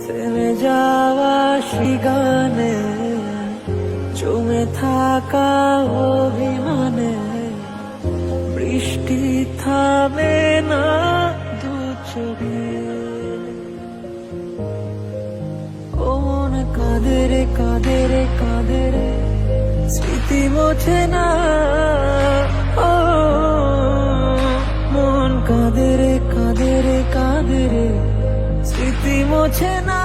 থেমে যাওয়া গানে জমে থাকা অভিমানে বৃষ্টি থামে না দু চোখে। ও মন কাঁদে রে কাঁদে রে কাঁদে রে, স্মৃতি মোছে না। ও মন কাঁদে রে কাঁদে রে কাঁদে রে, স্মৃতি মোছে না।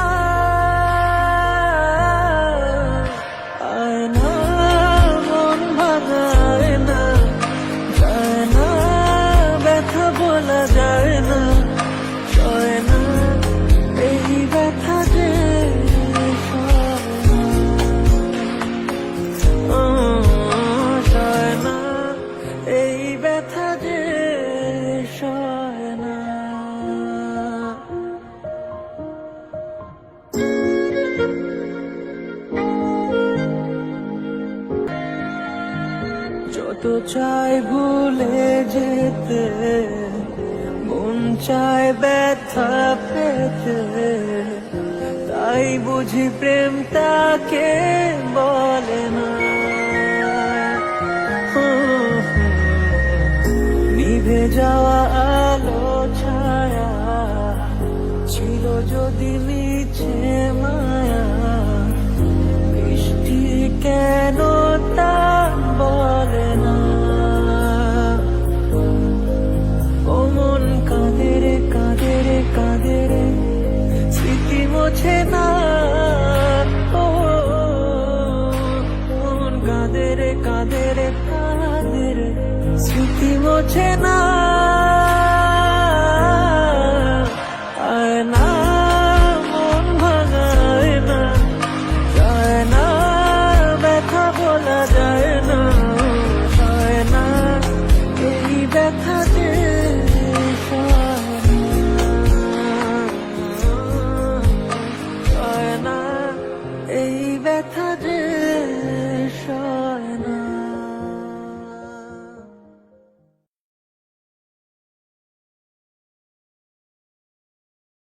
আয় না মন ভাঙায় না, যায় না ব্যথা বলা যায় না, সয় না এই ব্যথা যে সয় না, এই ব্যথা যে সয় না। যত চাই ভুলে যেতে, মন চায় ব্যথা পেতে, তাই বুঝি প্রেম তাকে বলে না। নিভে যাওয়া আলো ছায়া ছিল যদি মিছে মায়া, বৃষ্টি কেন তা বলে না। ও মন কাঁদে রে কাঁদে রে কাঁদে রে, স্মৃতি মোছে না। ও মন কাঁদে রে কাঁদে রে কাঁদে রে, স্মৃতি মোছে